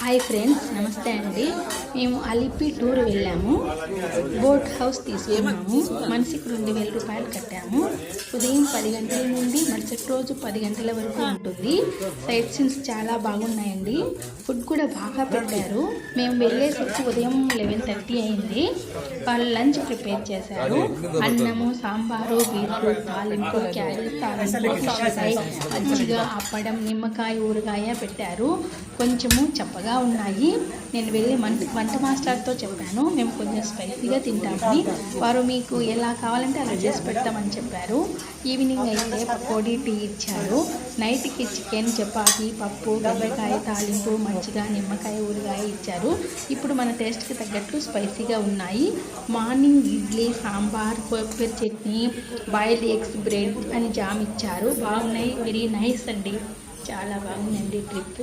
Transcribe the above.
Hi friends, నమస్తే అండి. మేము అలిపి టూర్ వెళ్ళాము. బోట్ హౌస్ తీసుకున్నాము. మనిషికి 2000 రూపాయలు కట్టాము. ఉదయం 10 గంటల నుండి మరుసటి రోజు 10 గంటల వరకు ఉంటుంది. సైట్ సీన్స్ చాలా బాగున్నాయండి. ఫుడ్ కూడా బాగా పెట్టారు. మేము వెళ్ళేసరికి ఉదయం 11:30 అయింది. వాళ్ళు లంచ్ ప్రిపేర్ చేశారు. అన్నము, సాంబారు, బీట్రూట్ తాలింపు, క్యారెట్ తాలింపు, ఫిష్ ఫ్రై, మజ్జిగ, అప్పడం, నిమ్మకాయ, ఊరగాయ పెట్టారు. కొంచెము చప్పగా ఉన్నాయి. నేను వెళ్ళి వంట మాస్టర్తో చెప్పాను, మేము కొంచెం స్పైసీగా తింటామని. వారు మీకు ఎలా కావాలంటే అలా చేసి పెడతామని చెప్పారు. ఈవినింగ్ అయితే పకోడీ, టీ ఇచ్చారు. నైట్కి చికెన్, చపాతీ, పప్పు, బెండకాయ తాలింపు, మజ్జిగ, నిమ్మకాయ, ఊరగాయ ఇచ్చారు. ఇప్పుడు మన టేస్ట్కి తగ్గట్టు స్పైసీగా ఉన్నాయి. మార్నింగ్ ఇడ్లీ, సాంబార్, కొబ్బరి చట్నీ, బాయిల్డ్ ఎగ్స్, బ్రెడ్ అని జామ్ ఇచ్చారు. బాగున్నాయి. వెరీ నైస్ అండి. చాలా బాగుందండి ట్రిప్.